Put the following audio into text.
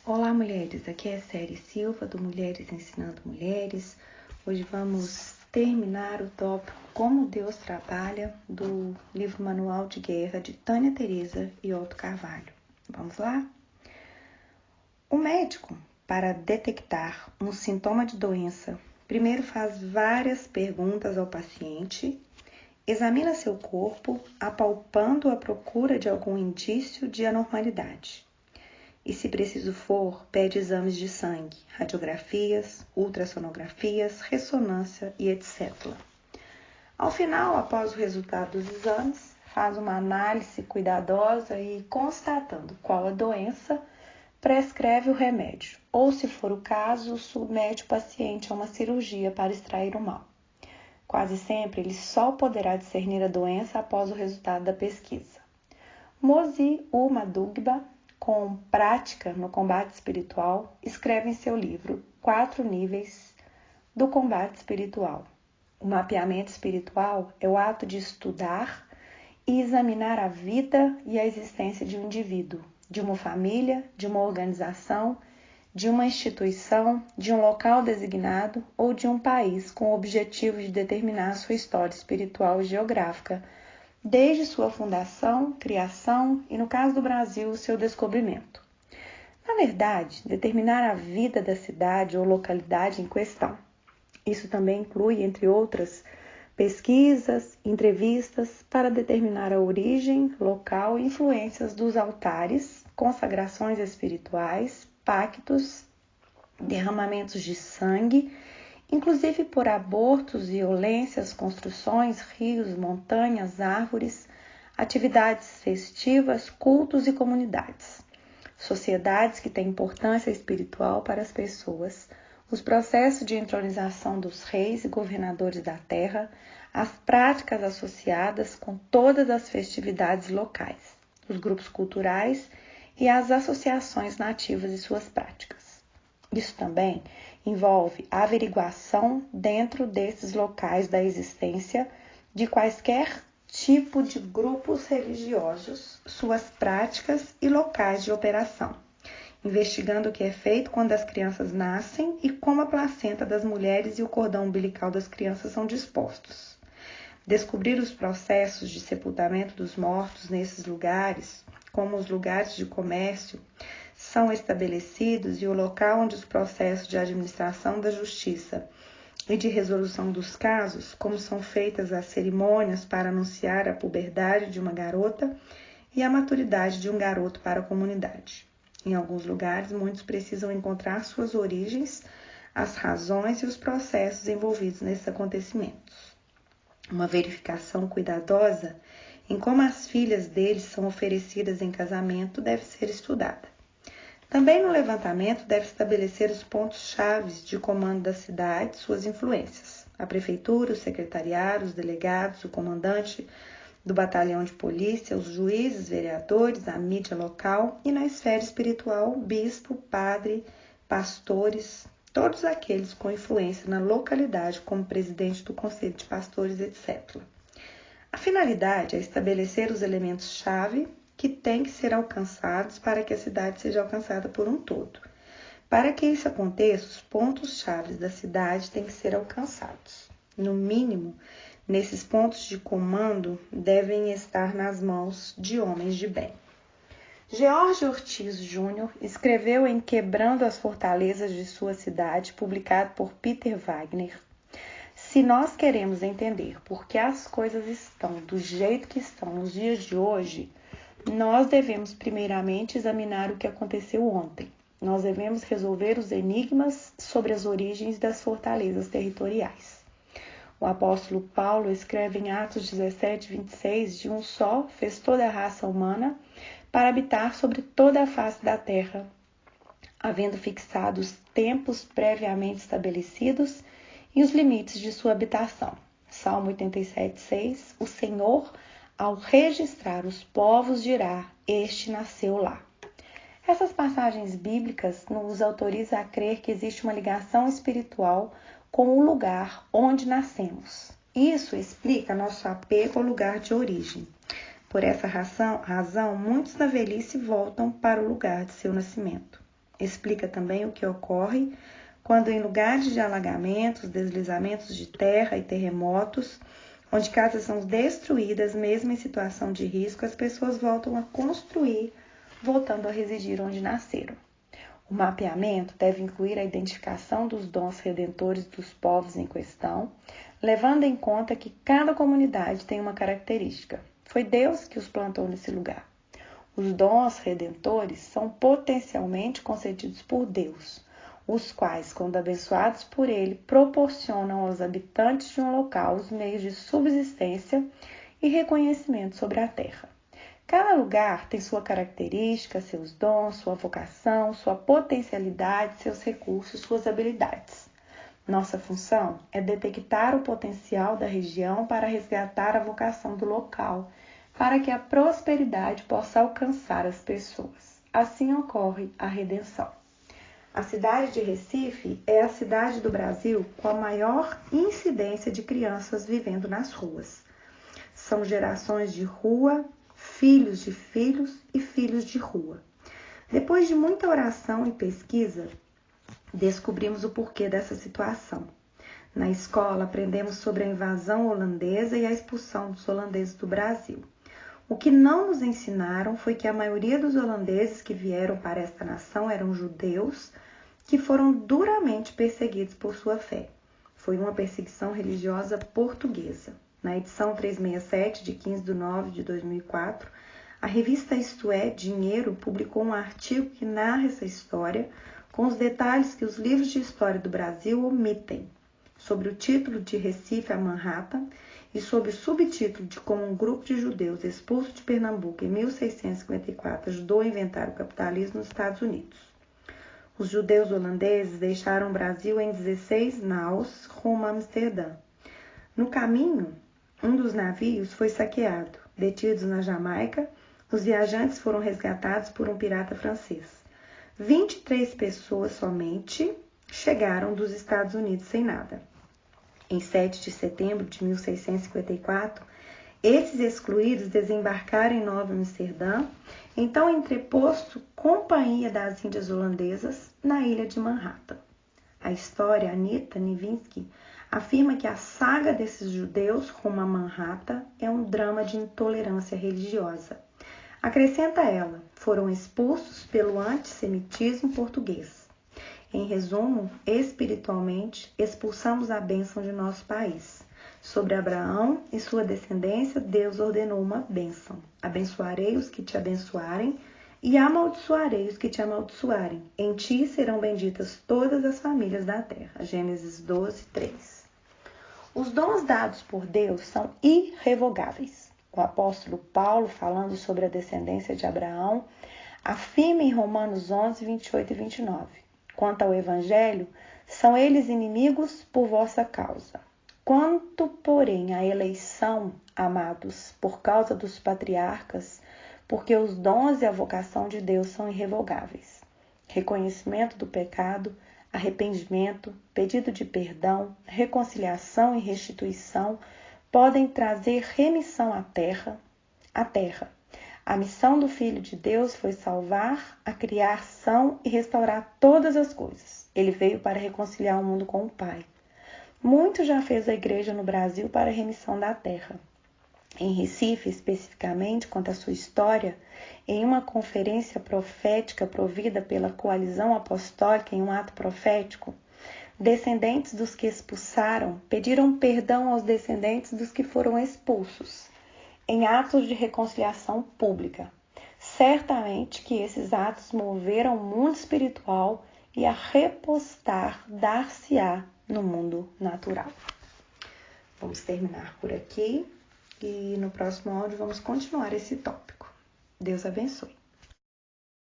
Olá, mulheres! Aqui é Série Silva, do Mulheres Ensinando Mulheres. Hoje vamos terminar o tópico Como Deus Trabalha, do livro Manual de Guerra, de Tânia Teresa e Otto Carvalho. Vamos lá? O médico, para detectar um sintoma de doença, primeiro faz várias perguntas ao paciente, examina seu corpo, apalpando à procura de algum indício de anormalidade. E, se preciso for, pede exames de sangue, radiografias, ultrassonografias, ressonância e etc. Ao final, após o resultado dos exames, faz uma análise cuidadosa e, constatando qual a doença, prescreve o remédio, ou, se for o caso, submete o paciente a uma cirurgia para extrair o mal. Quase sempre, ele só poderá discernir a doença após o resultado da pesquisa. Mozi Madugba, com prática no combate espiritual, escreve em seu livro 4 níveis do combate espiritual. O mapeamento espiritual é o ato de estudar e examinar a vida e a existência de um indivíduo, de uma família, de uma organização, de uma instituição, de um local designado ou de um país com o objetivo de determinar sua história espiritual e geográfica, desde sua fundação, criação e, no caso do Brasil, seu descobrimento. Na verdade, determinar a vida da cidade ou localidade em questão. Isso também inclui, entre outras, pesquisas, entrevistas para determinar a origem, local e influências dos altares, consagrações espirituais, pactos, derramamentos de sangue, inclusive por abortos, violências, construções, rios, montanhas, árvores, atividades festivas, cultos e comunidades. Sociedades que têm importância espiritual para as pessoas, os processos de entronização dos reis e governadores da terra, as práticas associadas com todas as festividades locais, os grupos culturais e as associações nativas e suas práticas. Isso também envolve a averiguação dentro desses locais da existência de quaisquer tipo de grupos religiosos, suas práticas e locais de operação, investigando o que é feito quando as crianças nascem e como a placenta das mulheres e o cordão umbilical das crianças são dispostos. Descobrir os processos de sepultamento dos mortos nesses lugares, como os lugares de comércio são estabelecidos e o local onde os processos de administração da justiça e de resolução dos casos, como são feitas as cerimônias para anunciar a puberdade de uma garota e a maturidade de um garoto para a comunidade. Em alguns lugares, muitos precisam encontrar suas origens, as razões e os processos envolvidos nesses acontecimentos. Uma verificação cuidadosa em como as filhas deles são oferecidas em casamento deve ser estudada. Também no levantamento deve estabelecer os pontos-chave de comando da cidade, suas influências. A prefeitura, o secretariado, os delegados, o comandante do batalhão de polícia, os juízes, vereadores, a mídia local e na esfera espiritual, bispo, padre, pastores, todos aqueles com influência na localidade como presidente do conselho de pastores, etc. A finalidade é estabelecer os elementos-chave que têm que ser alcançados para que a cidade seja alcançada por um todo. Para que isso aconteça, os pontos-chave da cidade têm que ser alcançados. No mínimo, nesses pontos de comando devem estar nas mãos de homens de bem. George Ortiz Júnior escreveu em Quebrando as Fortalezas de Sua Cidade, publicado por Peter Wagner: se nós queremos entender por que as coisas estão do jeito que estão nos dias de hoje, nós devemos primeiramente examinar o que aconteceu ontem. Nós devemos resolver os enigmas sobre as origens das fortalezas territoriais. O apóstolo Paulo escreve em Atos 17, 26, de um só fez toda a raça humana para habitar sobre toda a face da terra, havendo fixado os tempos previamente estabelecidos e os limites de sua habitação. Salmo 87, 6, o Senhor, ao registrar os povos, dirá, este nasceu lá. Essas passagens bíblicas nos autorizam a crer que existe uma ligação espiritual com o lugar onde nascemos. Isso explica nosso apego ao lugar de origem. Por essa razão, muitos na velhice voltam para o lugar de seu nascimento. Explica também o que ocorre quando em lugares de alagamentos, deslizamentos de terra e terremotos, onde casas são destruídas, mesmo em situação de risco, as pessoas voltam a construir, voltando a residir onde nasceram. O mapeamento deve incluir a identificação dos dons redentores dos povos em questão, levando em conta que cada comunidade tem uma característica. Foi Deus que os plantou nesse lugar. Os dons redentores são potencialmente concedidos por Deus, os quais, quando abençoados por Ele, proporcionam aos habitantes de um local os meios de subsistência e reconhecimento sobre a terra. Cada lugar tem sua característica, seus dons, sua vocação, sua potencialidade, seus recursos, suas habilidades. Nossa função é detectar o potencial da região para resgatar a vocação do local, para que a prosperidade possa alcançar as pessoas. Assim ocorre a redenção. A cidade de Recife é a cidade do Brasil com a maior incidência de crianças vivendo nas ruas. São gerações de rua, filhos de filhos e filhos de rua. Depois de muita oração e pesquisa, descobrimos o porquê dessa situação. Na escola, aprendemos sobre a invasão holandesa e a expulsão dos holandeses do Brasil. O que não nos ensinaram foi que a maioria dos holandeses que vieram para esta nação eram judeus que foram duramente perseguidos por sua fé. Foi uma perseguição religiosa portuguesa. Na edição 367, de 15/9/2004, a revista Isto É, Dinheiro, publicou um artigo que narra essa história com os detalhes que os livros de história do Brasil omitem, sobre o título de Recife a Manhattan e sobre o subtítulo de como um grupo de judeus expulso de Pernambuco em 1654 ajudou a inventar o capitalismo nos Estados Unidos. Os judeus holandeses deixaram o Brasil em 16 naus rumo a Amsterdã. No caminho, um dos navios foi saqueado. Detidos na Jamaica, os viajantes foram resgatados por um pirata francês. 23 pessoas somente chegaram dos Estados Unidos sem nada. Em 7 de setembro de 1654, esses excluídos desembarcaram em Nova Amsterdã, então entreposto Companhia das Índias Holandesas na ilha de Manhattan. A história Anita Nivinsky afirma que a saga desses judeus rumo a Manhattan é um drama de intolerância religiosa. Acrescenta ela, foram expulsos pelo antissemitismo português. Em resumo, espiritualmente, expulsamos a bênção de nosso país. Sobre Abraão e sua descendência, Deus ordenou uma bênção. Abençoarei os que te abençoarem e amaldiçoarei os que te amaldiçoarem. Em ti serão benditas todas as famílias da terra. Gênesis 12:3. Os dons dados por Deus são irrevogáveis. O apóstolo Paulo, falando sobre a descendência de Abraão, afirma em Romanos 11:28-29. Quanto ao evangelho, são eles inimigos por vossa causa. Quanto, porém, à eleição, amados, por causa dos patriarcas, porque os dons e a vocação de Deus são irrevogáveis. Reconhecimento do pecado, arrependimento, pedido de perdão, reconciliação e restituição podem trazer remissão à terra. A missão do Filho de Deus foi salvar, a criação e restaurar todas as coisas. Ele veio para reconciliar o mundo com o Pai. Muito já fez a igreja no Brasil para a remissão da terra. Em Recife, especificamente, quanto à sua história, em uma conferência profética provida pela Coalizão Apostólica em um ato profético, descendentes dos que expulsaram pediram perdão aos descendentes dos que foram expulsos, em atos de reconciliação pública. Certamente que esses atos moveram o mundo espiritual e a repostar dar-se-á no mundo natural. Vamos terminar por aqui e no próximo áudio vamos continuar esse tópico. Deus abençoe.